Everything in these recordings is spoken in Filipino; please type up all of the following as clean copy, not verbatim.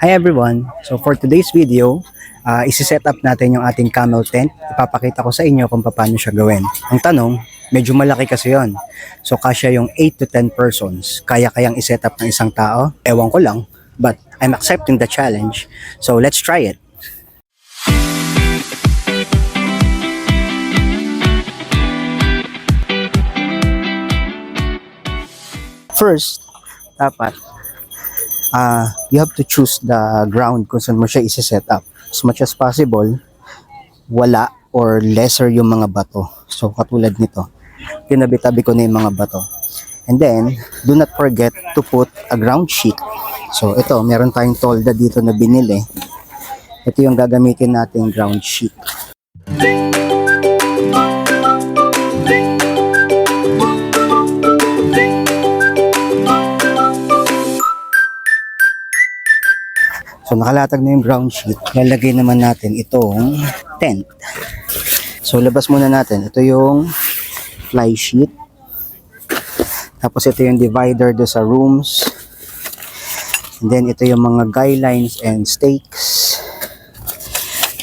Hi everyone! So for today's video, isi-set up natin yung ating camel tent. Ipapakita ko sa inyo kung paano siya gawin. Ang tanong, medyo malaki kasi yon. So kasya yung 8 to 10 persons. Kaya-kayang i-set up ng isang tao? Ewan ko lang. But I'm accepting the challenge. So let's try it. First, dapat you have to choose the ground kung saan mo siya isi-set up. As much as possible, wala or lesser yung mga bato. So, katulad nito, tinabi-tabi ko na yung mga bato. And then, do not forget to put a ground sheet. So, ito, meron tayong tolda dito na binili. Ito yung gagamitin nating ground sheet. So nakalatag na yung ground sheet, lalagay naman natin itong tent. So labas muna natin, ito yung fly sheet. Tapos ito yung divider do sa rooms. And then ito yung mga guidelines and stakes.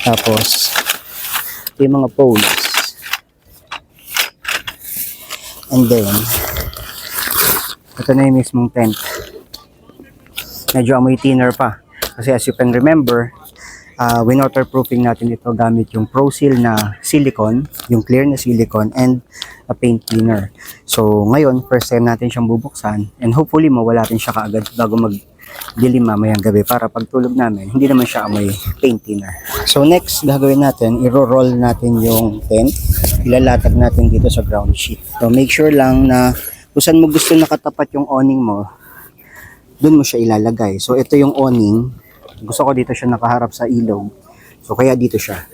Tapos ito yung mga poles. And then ito na yung mismong tent. Medyo amoy thinner pa. Kasi as you can remember, win-waterproofing natin ito gamit yung Pro-Seal na silicone, yung clear na silicone, and a paint cleaner. So ngayon, first time natin siyang bubuksan, and hopefully mawala rin siya kaagad bago mag-dilim mamayang gabi para pagtulog namin, hindi naman siya amoy paint cleaner. So next, gagawin natin, i-roll natin yung tent, ilalatag natin dito sa ground sheet. So make sure lang na kung saan mo gusto nakatapat yung awning mo, doon mo siya ilalagay. So ito yung awning. Gusto ko dito siya nakaharap sa ilog. So kaya dito siya.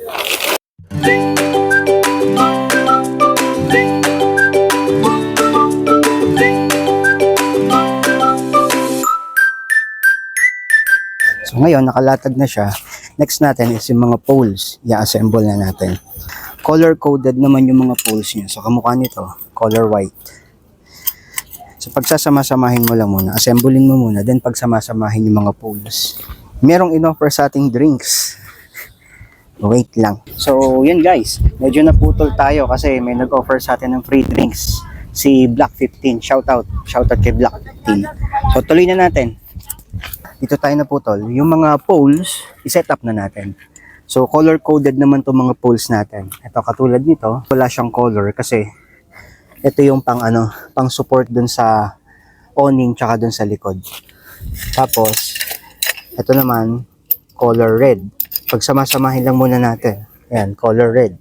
So ngayon nakalatag na siya. Next natin is yung mga poles. I-assemble na natin. Color coded naman yung mga poles niya. So kamukha nito, color white. So pagsasama-samahin mo lang muna, assemblein mo muna, then pagsama-samahin yung mga poles. Merong in-offer sa ating drinks. Wait lang. So yun guys, medyo naputol tayo kasi may nag-offer sa atin ng free drinks. Si Black 15, shoutout kay Black 15. So tuloy na natin. Dito tayo naputol. Yung mga poles, i-set up na natin. So color coded naman to mga poles natin. Ito katulad nito, wala siyang color kasi ito yung pang support dun sa awning tsaka dun sa likod. Tapos, ito naman, color red. Pagsama-samahin lang muna natin. Ayan, color red.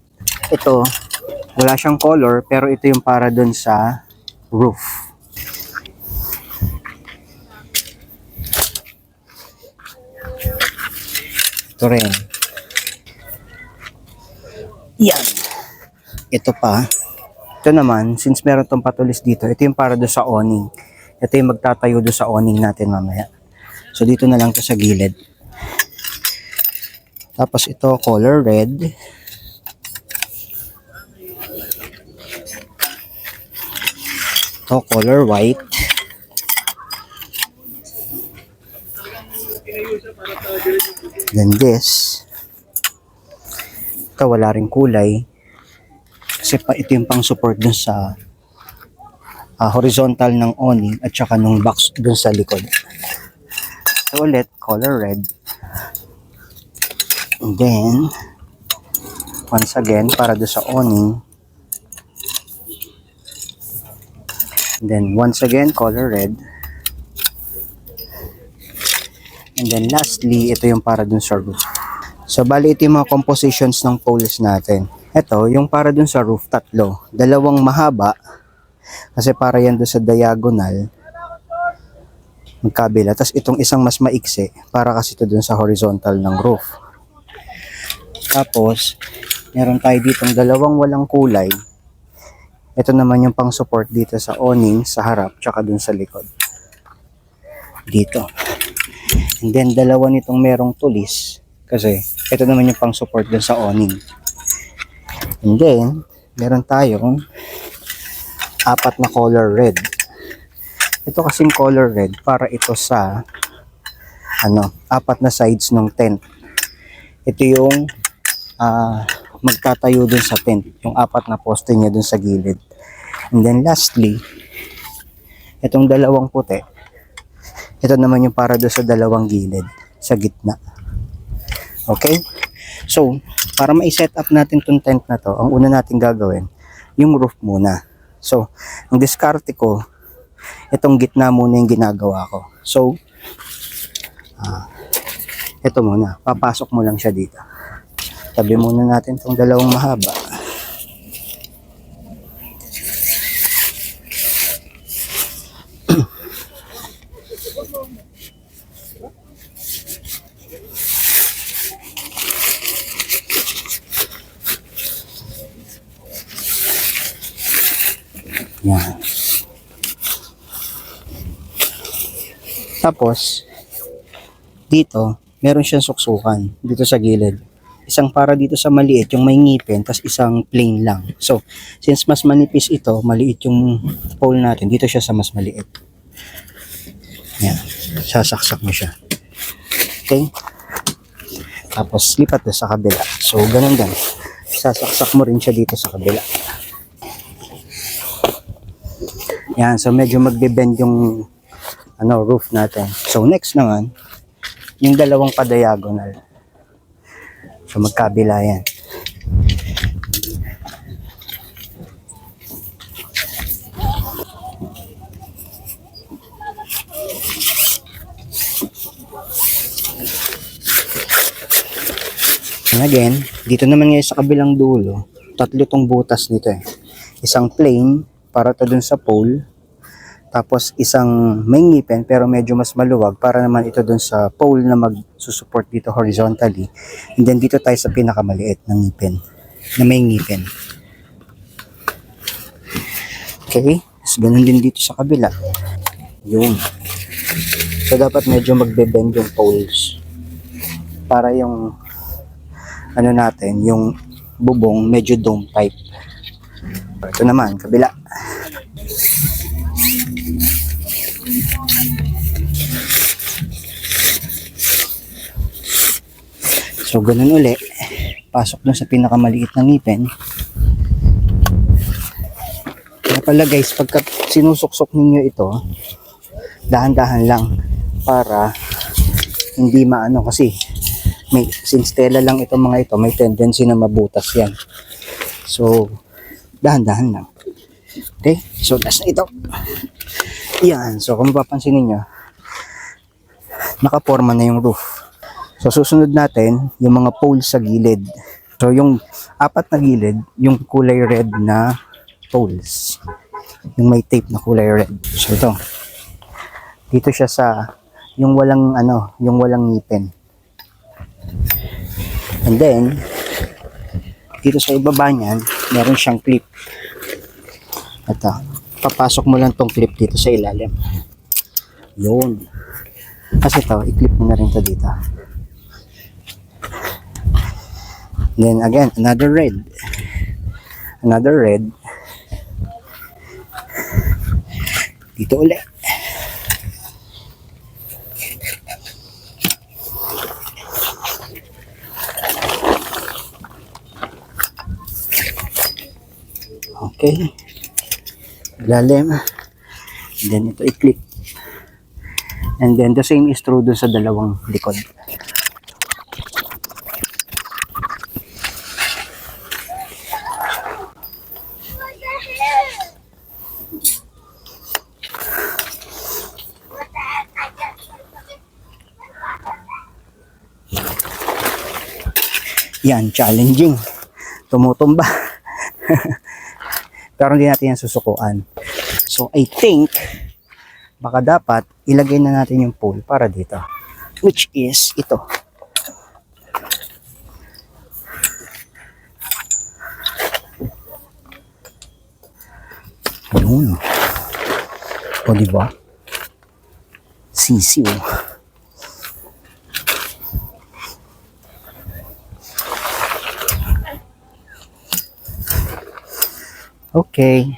Ito, wala siyang color, pero ito yung para dun sa roof. Ito rin. Yan. Ito pa. Ito naman, since meron tong patulis dito, ito yung para doon sa awning. Ito yung magtatayo doon sa awning natin mamaya. So dito na lang to sa gilid. Tapos ito color red. Ito color white. Then this. Ito wala ring kulay. Kasi ito yung pang support dun sa horizontal ng awning at saka nung box dun sa likod. So ulit, color red. And then, once again, para dun sa awning. And then, once again, color red. And then, lastly, ito yung para dun sa roof. So, bali ito yung mga compositions ng poles natin. Ito, yung para dun sa roof, tatlo. Dalawang mahaba, kasi para yan dun sa diagonal, magkabila. Tapos itong isang mas maiksi, para kasi ito dun sa horizontal ng roof. Tapos, meron tayo ditong dalawang walang kulay. Ito naman yung pang support dito sa awning, sa harap, tsaka dun sa likod. Dito. And then, dalawa nitong merong tulis, kasi ito naman yung pang support dun sa awning. And then, meron tayong 4 na color red. Ito kasing color red para ito sa apat na sides ng tent. Ito yung magtatayo dun sa tent, yung apat na poste niya dun sa gilid. And then lastly, itong dalawang puti, ito naman yung para doon sa dalawang gilid sa gitna. Okay? So, para ma-set up natin tong tent na to, ang una natin gagawin, yung roof muna. So, ang diskarte ko, itong gitna muna yung ginagawa ko. So, ito muna, papasok mo lang siya dito. Tabi muna natin itong dalawang mahaba. Yan. Tapos, dito, meron siyang suksukan dito sa gilid. Isang para dito sa maliit, yung may ngipin, tas isang plain lang. So, since mas manipis ito, maliit yung pole natin, dito siya sa mas maliit. Yan. Sasaksak mo siya. Okay? Tapos, lipat na sa kabila. So, ganun din. Sasaksak mo rin siya dito sa kabila. Yan. So, medyo magbe-bend yung roof natin. So, next naman, yung dalawang pa-diagonal. So, magkabila yan. And again, dito naman ngayon sa kabilang dulo, tatlo tong butas nito eh. Isang plain, para to dun sa pole. Tapos isang may ngipin pero medyo mas maluwag para naman ito dun sa pole na magsusupport dito horizontally. And then dito tayo sa pinakamaliit ng ngipin, na may ngipin. Okay? So, ganun din dito sa kabila. Yun. So, dapat medyo magbe-bend yung poles. Para yung natin, yung bubong medyo dome type. Ito naman, kabila. So, ganun uli. Pasok dun sa pinakamaliit na ngipin. Kaya pala guys, pagka sinusuksok ninyo ito, dahan-dahan lang para hindi maano kasi since tela lang itong mga ito, may tendency na mabutas yan. So, dahan-dahan lang. Okay? So, last na ito. Yan. So, kung mapapansin ninyo, nakaporma na yung roof. So, susunod natin, yung mga poles sa gilid. So, yung apat na gilid, yung kulay red na poles. Yung may tape na kulay red. So, ito. Dito siya sa, yung walang ngipin. And then, dito sa ibaba niyan, meron siyang clip. Ito. Papasok mo lang tong clip dito sa ilalim. Yun. Kasi ito, i-clip mo na rin ito dito. Then again, another red. Another red. Dito ulit. Okay. Lalim. Then ito i-clip. And then the same is true dun sa dalawang likod. Yan, challenging. Tumutumba. Pero hindi natin yan susukuan. So, I think, baka dapat ilagay na natin yung pole para dito. Which is ito. Ayun. O, diba? Sisiw. Okay.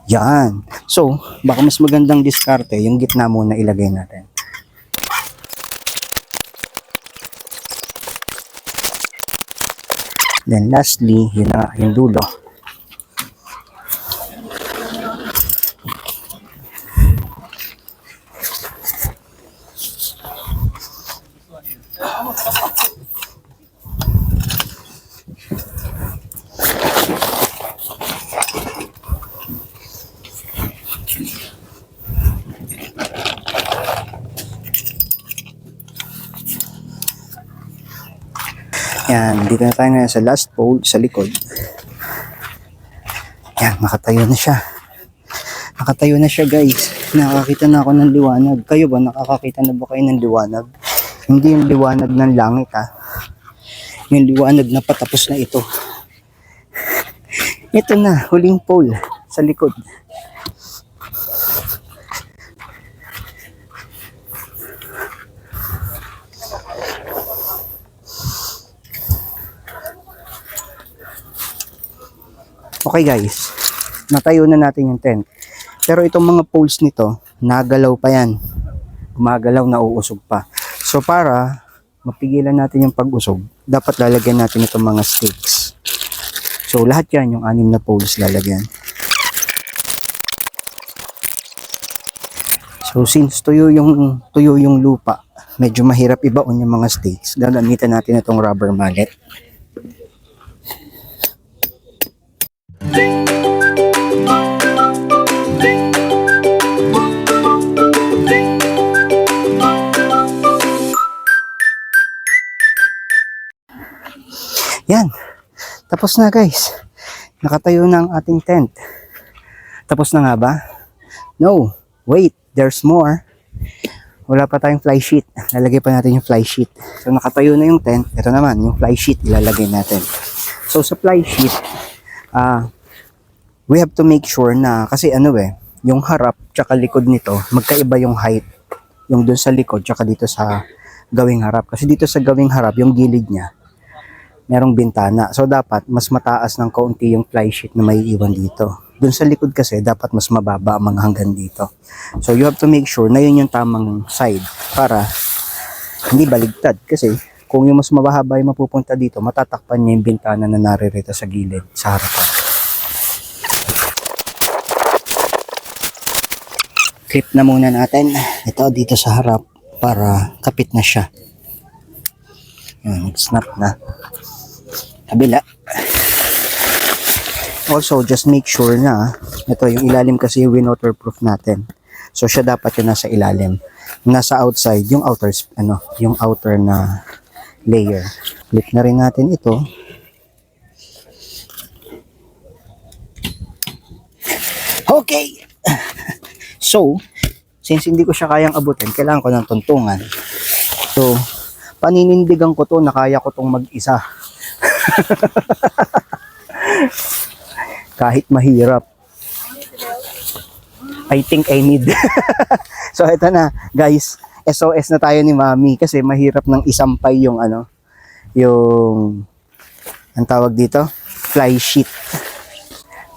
Yan. So, baka mas magandang diskarte, yung gitna muna ilagay natin. Then lastly, yun na yung dulo. Yan, dito na tayo ngayon sa last pole sa likod. Yan, nakatayo na siya. Nakatayo na siya guys. Nakakita na ako ng liwanag. Kayo ba, nakakakita na ba kayo ng liwanag? Hindi yung liwanag ng langit ha. Yung liwanag na patapos na ito. Ito na, huling pole sa likod. Okay guys, natayo na natin yung tent. Pero itong mga poles nito, nagalaw pa yan. Gumagalaw, nauusog pa. So para mapigilan natin yung pag-usog, dapat lalagyan natin itong mga stakes. So lahat yan, yung 6 na poles lalagyan. So since tuyo yung lupa, medyo mahirap ibaon yung mga stakes. Gagamitan natin itong rubber mallet. Yan. Tapos na guys. Nakatayo na ang ating tent. Tapos na nga ba? No. Wait. There's more. Wala pa tayong fly sheet. Lalagay pa natin yung fly sheet. So nakatayo na yung tent. Ito naman, yung fly sheet ilalagay natin. So sa fly sheet, we have to make sure na, kasi yung harap tsaka likod nito, magkaiba yung height. Yung dun sa likod tsaka dito sa gawing harap. Kasi dito sa gawing harap, yung gilid niya, merong bintana. So dapat mas mataas ng kaunti yung fly sheet na may iwan dito. Dun sa likod kasi dapat mas mababa ang mga hanggang dito. So you have to make sure na yun yung tamang side para hindi baligtad. Kasi kung yung mas mababa yung mapupunta dito, matatakpan niya yung bintana na naririto sa gilid, sa harapan. Clip na muna natin ito dito sa harap para kapit na siya. Snap na. Kabila. Also, just make sure na ito yung ilalim kasi yung waterproof natin. So siya dapat yung nasa ilalim. Nasa outside yung yung outer na layer. Clip na rin natin ito. Okay. So, since hindi ko siya kayang abutin, kailangan ko ng tuntungan. So, paninindigan ko to na kaya ko tong mag-isa. Kahit mahirap. I think I need. So ito na guys, SOS na tayo ni Mami kasi mahirap nang isampay yung ang tawag dito, fly sheet.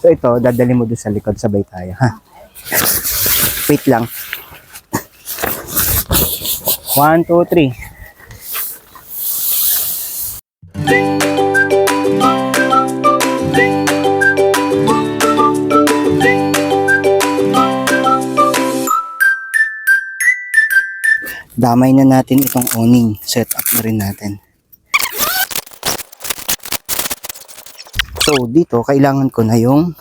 So ito, dadali mo doon sa likod, sabay tayo ha. Wait lang. 1, 2, 3. Damay na natin itong awning. Set up na rin natin. So, dito, kailangan ko na yung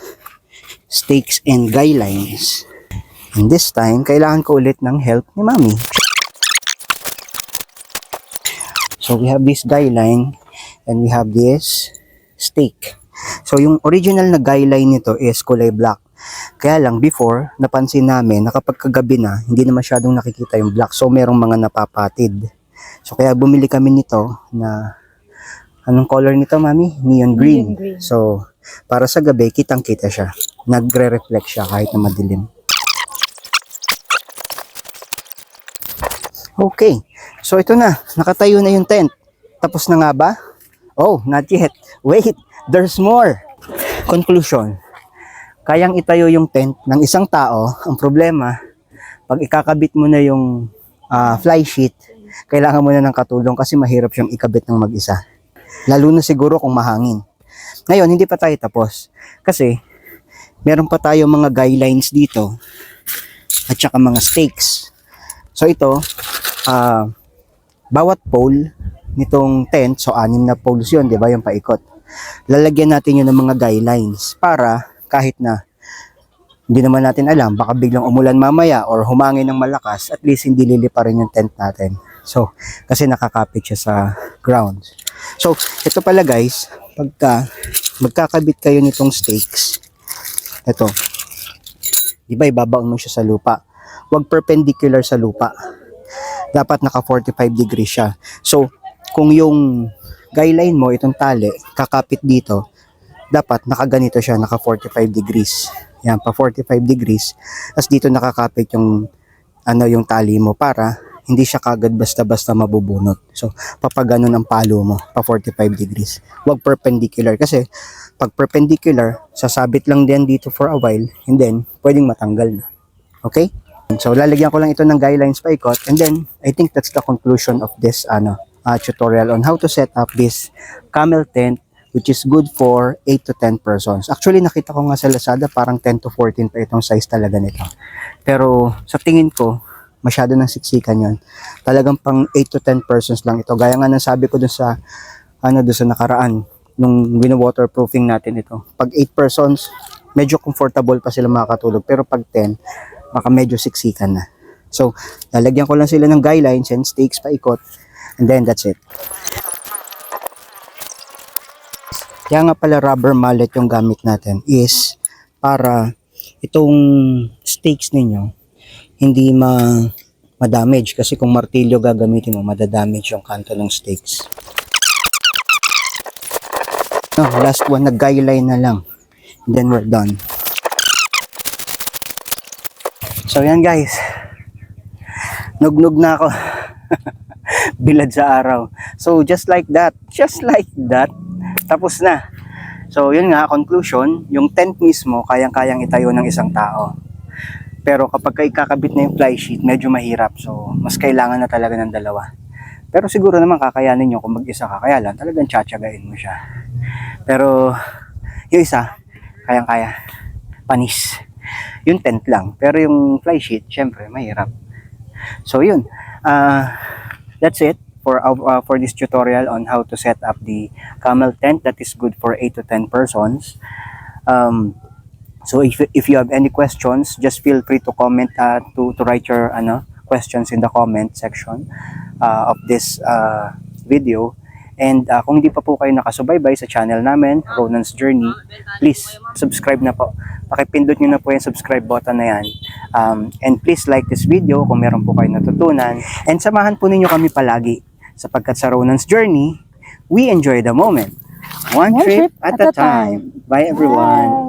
stakes and guy lines. And this time, kailangan ko ulit ng help ni Mami. So, we have this guy line and we have this stake. So, yung original na guy line nito is kulay black. Kaya lang before, napansin namin na kapag kagabi na, hindi na masyadong nakikita yung black. So, merong mga napapatid. So, kaya bumili kami nito na, anong color nito, Mami? Neon green. So, para sa gabi, kitang-kita siya. Nagre-reflect siya kahit na madilim. Okay. So, ito na. Nakatayo na yung tent. Tapos na nga ba? Oh, not yet. Wait, there's more. Conclusion. Kayang itayo yung tent ng isang tao. Ang problema, pag ikakabit mo na yung fly sheet, kailangan mo na ng katulong kasi mahirap siyang ikabit ng mag-isa. Lalo na siguro kung mahangin. Ngayon, hindi pa tayo tapos. Kasi, meron pa tayo mga guidelines dito at saka mga stakes. So ito, bawat pole nitong tent, so 6 na poles yun, di ba, yung paikot. Lalagyan natin yun ng mga guidelines para kahit na hindi naman natin alam, baka biglang umulan mamaya or humangin ng malakas, at least hindi lilipa rin yung tent natin. So, kasi nakakapit siya sa ground. So, ito pala guys, pagka magkakabit kayo nitong stakes, ito, di ba ibabaon mo siya sa lupa? Huwag perpendicular sa lupa. Dapat naka 45 degrees siya. So, kung yung guideline mo, itong tali, kakapit dito, dapat nakaganito siya, naka 45 degrees. Yan, pa 45 degrees. Tapos dito nakakapit yung yung tali mo para hindi siya kagad basta-basta mabubunot. So, papaganon ang palo mo, pa 45 degrees. Huwag perpendicular kasi pag perpendicular, sasabit lang din dito for a while and then pwedeng matanggal na. Okay? So, lalagyan ko lang ito ng guidelines paikot and then I think that's the conclusion of this tutorial on how to set up this camel tent which is good for 8 to 10 persons. Actually, nakita ko nga sa Lazada, parang 10 to 14 pa itong size talaga nito. Pero sa tingin ko, masyado nang siksikan yon. Talagang pang 8 to 10 persons lang ito. Gaya nga ng sabi ko dun sa, dun sa nakaraan, nung wino-waterproofing natin ito. Pag 8 persons, medyo comfortable pa sila makakatulog. Pero pag 10, baka medyo siksikan na. So, lalagyan ko lang sila ng guidelines and stakes paikot. And then, that's it. Kaya nga pala rubber mallet yung gamit natin is para itong stakes ninyo hindi ma-damage kasi kung martilyo gagamitin mo, madadamage yung kanto ng stakes. No, last one, nag-guideline na lang. And then we're done. So yan guys. Nugnog na ako. Bilad sa araw. So just like that. Tapos na. So, yun nga, conclusion, yung tent mismo, kayang-kayang itayo ng isang tao. Pero kapag ikakabit na yung fly sheet, medyo mahirap. So, mas kailangan na talaga ng dalawa. Pero siguro naman kakayanin nyo kung mag-isa ka. Kaya lang, talagang tsatsagain mo siya. Pero, yung isa, kayang-kaya. Panis. Yung tent lang. Pero yung fly sheet, syempre, mahirap. So, yun. That's it for this tutorial on how to set up the camel tent that is good for 8 to 10 persons. So if you have any questions, just feel free to comment to write your questions in the comment section of this video. And kung hindi pa po kayo nakasubaybay sa channel namin, Ronan's Journey, please subscribe na po. Pakipindot nyo na po yung subscribe button na yan. And please like this video kung meron po kayo natutunan. And samahan po ninyo kami palagi sapagkat sa Ronan's Journey, we enjoy the moment. One trip at a time. Bye everyone.